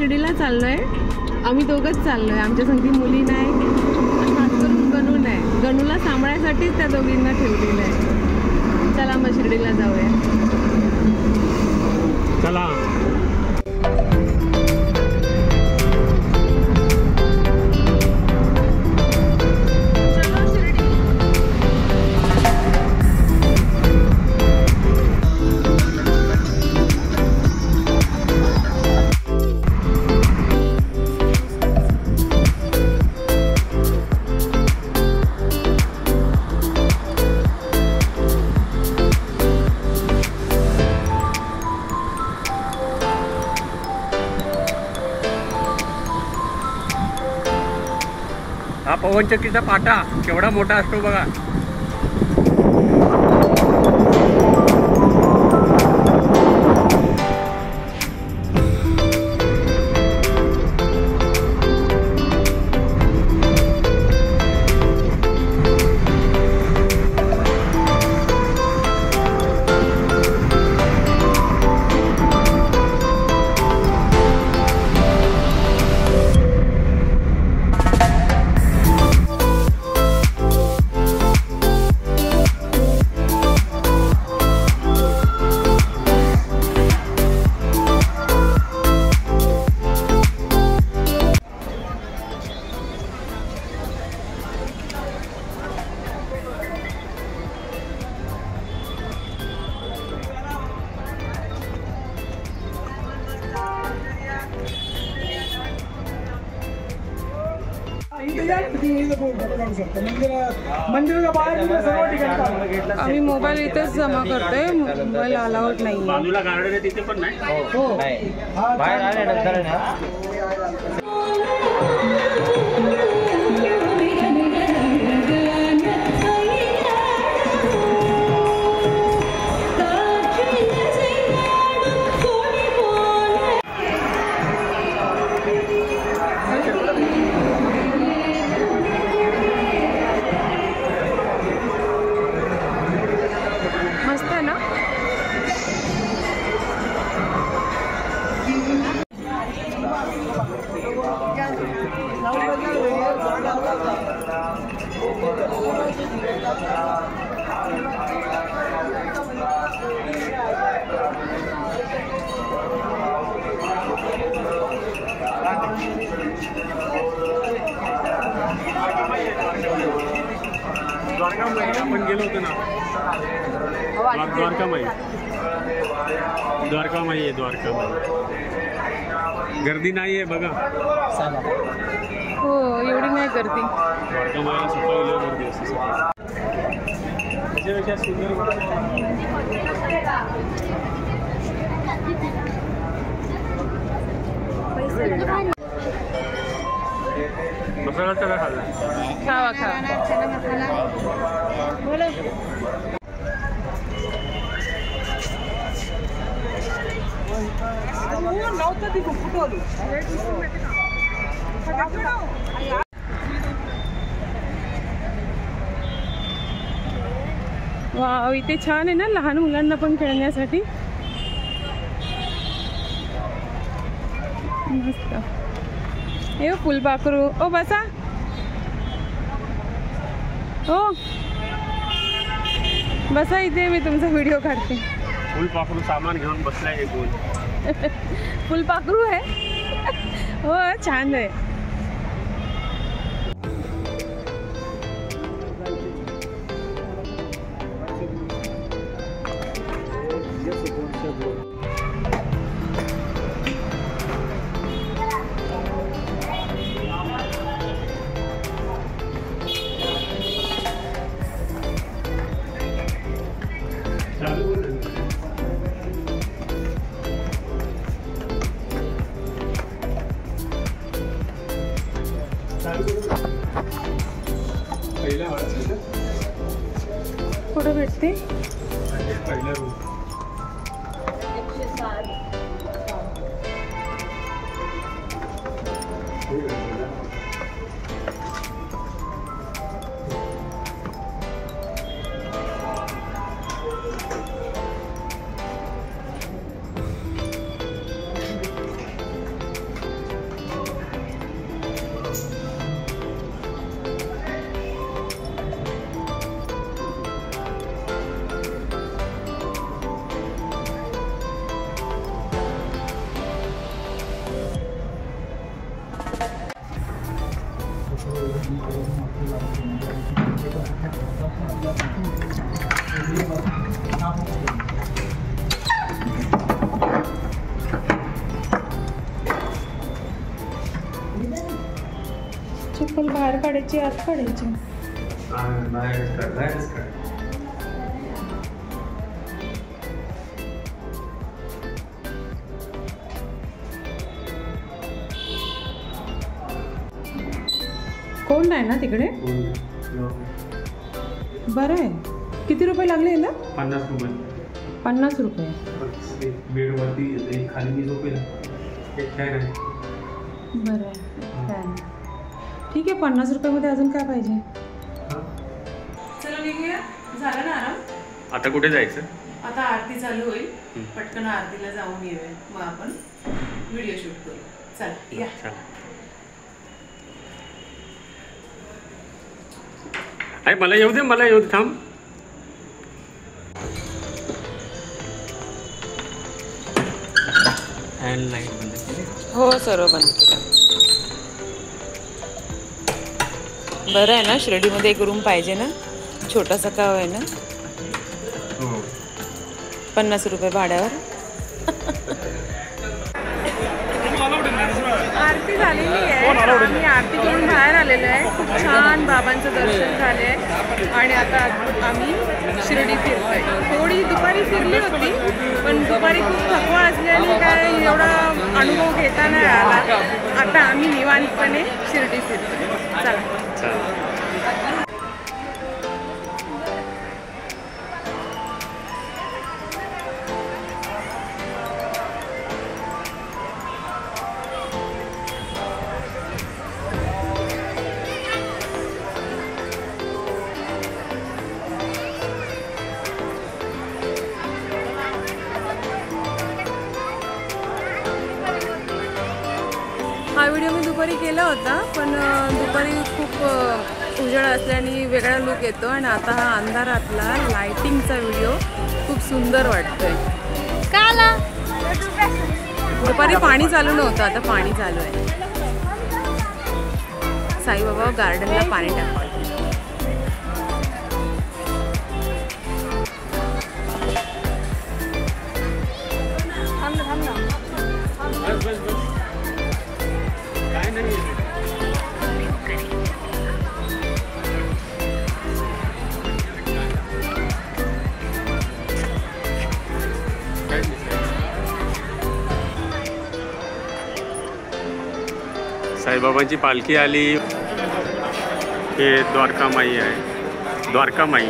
शिर्डीला चाललोय. आम्ही दोघंच चाललोय, आमच्या संगती मुली नाही, खास करून गणू नाही. गणूला सांभाळण्यासाठीच त्या दोघींना ठेवलेलं आहे. चला मग शिर्डीला जाऊया. चला. हा पवनचक्कीचा पाटा केवढा मोठा असतो बघा. आम्ही मोबाईल इथेच जमा करतोय, मोबाईल अलाउड नाही. बाजूला गार्डन आहे तिथे पण नाही. बाहेर आले नंतर आपण गेलो होतो ना द्वारकामाई. द्वारकामाई आहे, द्वारकामाई. गर्दी नाही आहे बघा. हो एवढी नाही गर्दी. द्वारकामाईला सकाळी लय गर्दी असते. त्याच्यापेक्षा सुंदर मसाला चला खाल्ला. खावा खावा. बोला. वाव, इथे छान आहे ना लहान मुलांना पण खेळण्यासाठी. मस्त. हे फुलपाखरू. ओ बसा. ओ बसा इथे, मी तुमचा व्हिडिओ काढते. फुलपाखरू सामान घेऊन बसलाय हे गोल. फुलपाखरू आहे. हो छान आहे. कुठं भेटते? पहिल्या रूम. चप्पल बाहेर काढायची, आत काढायची. कोण नाही ना तिकडे? बरं आहे. किती रुपये लागले याला? 50 रुपये. 50 रुपये. बेडवरती खाली मी झोपेल. एक फॅन आहे. बरं आहे. फॅन. ठीक आहे. 50 रुपयामध्ये अजून काय पाहिजे? चला निघूया. झालं ना आराम? आता कुठे जायचं? आता आरती चालू होईल. पटकन आरतीला जाऊन येऊया. मग आपण व्हिडिओ शूट करू. चल या. आई मला येऊ दे, मला येऊ दे. थांब. लाईट बंद केली. हो सर्व बंद केलं. बरं आहे ना. शिर्डीमध्ये एक रूम पाहिजे ना. छोटासा गाव आहे ना. 50 रुपये भाड्यावर. आरती झालेली आहे. आम्ही आरती करून बाहेर आलेलो आहे. खूप छान बाबांचं दर्शन झाले आहे. आणि आता आम्ही शिर्डी फिरतोय. थोडी दुपारी फिरली होती, पण दुपारी खूप थकवा असल्याने काय एवढा अनुभव घेता नाही आला. आता आम्ही निवांतपणे शिर्डी फिरतोय. चला. हा व्हिडिओ मी दुपारी केला होता, पण दुपारी खूप उजेड असल्याने वेगळा लुक येतो. आणि आता हा अंधारातला लाइटिंगचा व्हिडिओ खूप सुंदर वाटतोय. काला दुपारी पाणी चालू नव्हतं, आता पाणी चालू आहे. साईबाबा गार्डनला पाणी टाकतात. साईबाबांची पालखी आली. हे द्वारका माई आहे. द्वारका माई.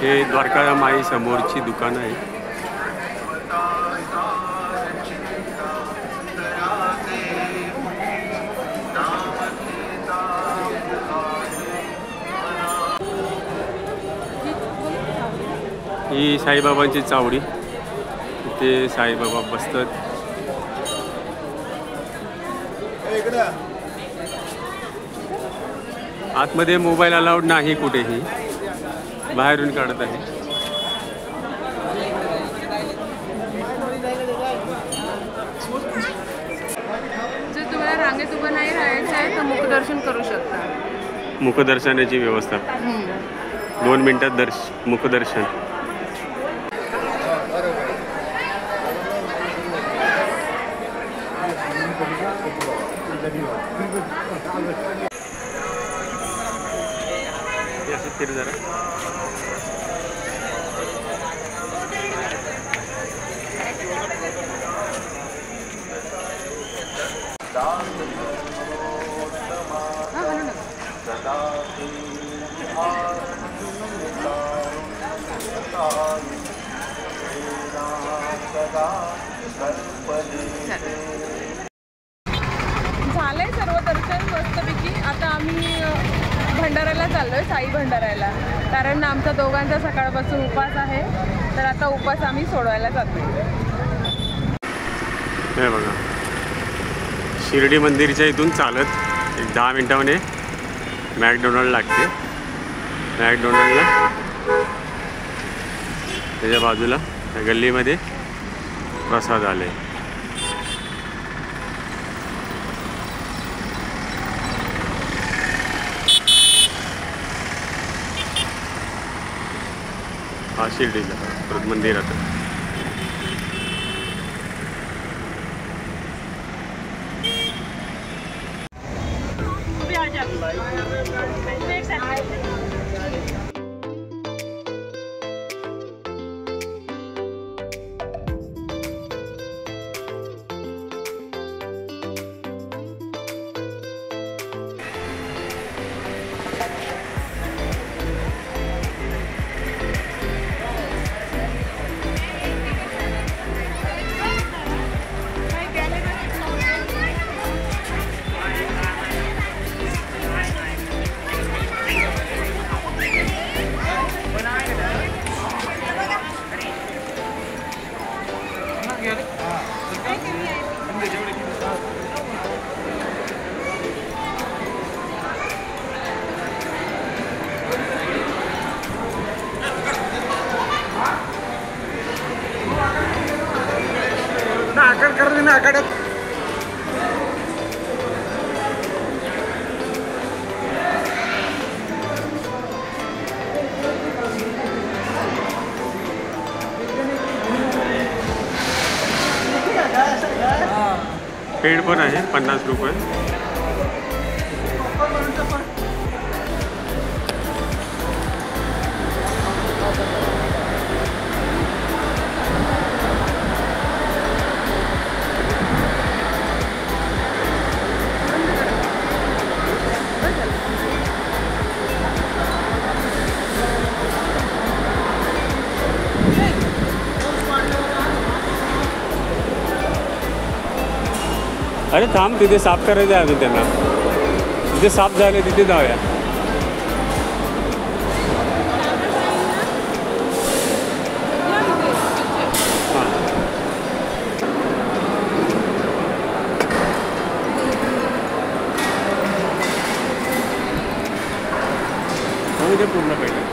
हे द्वारका माई समोरची दुकान आहे. ही साईबाबांची चावडी. इथे साईबाबा बसतात. आतमध्ये मोबाईल अलाउड नाही कुठेही, बाहेरून काढत आहे. जर तुम्हाला रांगेत उभं नाही राहायचं आहे तर मुखदर्शन करू शकता. मुखदर्शनाची व्यवस्था. 2 मिनिटात मुखदर्शन. फिर जरा. झालंय सर्व दर्शन मस्तपैकी. आता आम्ही भंडाऱ्याला चाललोय, साई भंडाऱ्याला, कारण आमचा दोघांचा सकाळपासून उपास आहे. तर आता उपास आम्ही सोडवायला जातोय. हे बघा, शिर्डी मंदिरच्या इथून चालत एक 10 मिनिटामध्ये मॅकडोनाल्ड लागते. मॅकडोनाल्डला त्याच्या बाजूला त्या गल्लीमध्ये प्रसाद आले. हा शिर्डीला परत मंदिरात. पेड पण आहे 50 रुपये. अरे थांब, तिथे साफ करायचं आहे अजून त्यांना. तिथे साफ झाले, तिथे जाऊया. हां इथे पूर्ण पाहिजे.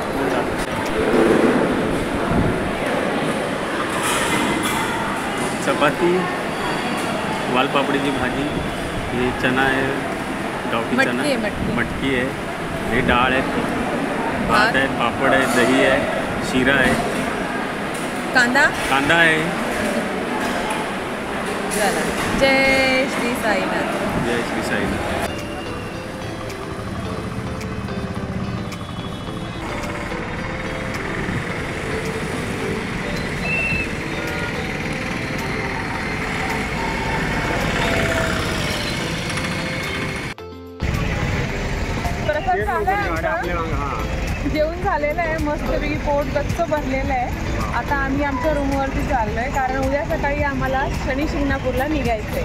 चपाती, वालपापडीची भाजी, हे चना आहे, गावठी चना, मटकी आहे, हे डाळ आहे, भात आहे, पापड आहे, दही आहे, शिरा आहे, कांदा आहे. जय श्री साईनाथ. जय श्री साईनाथ. जेवण झालेलं आहे, मस्तपैकी पोट गच्च भरलेलं आहे. आता आम्ही आमच्या रूमवरती चाललोय, कारण उद्या सकाळी आम्हाला शनी शिंगणापूरला निघायचंय.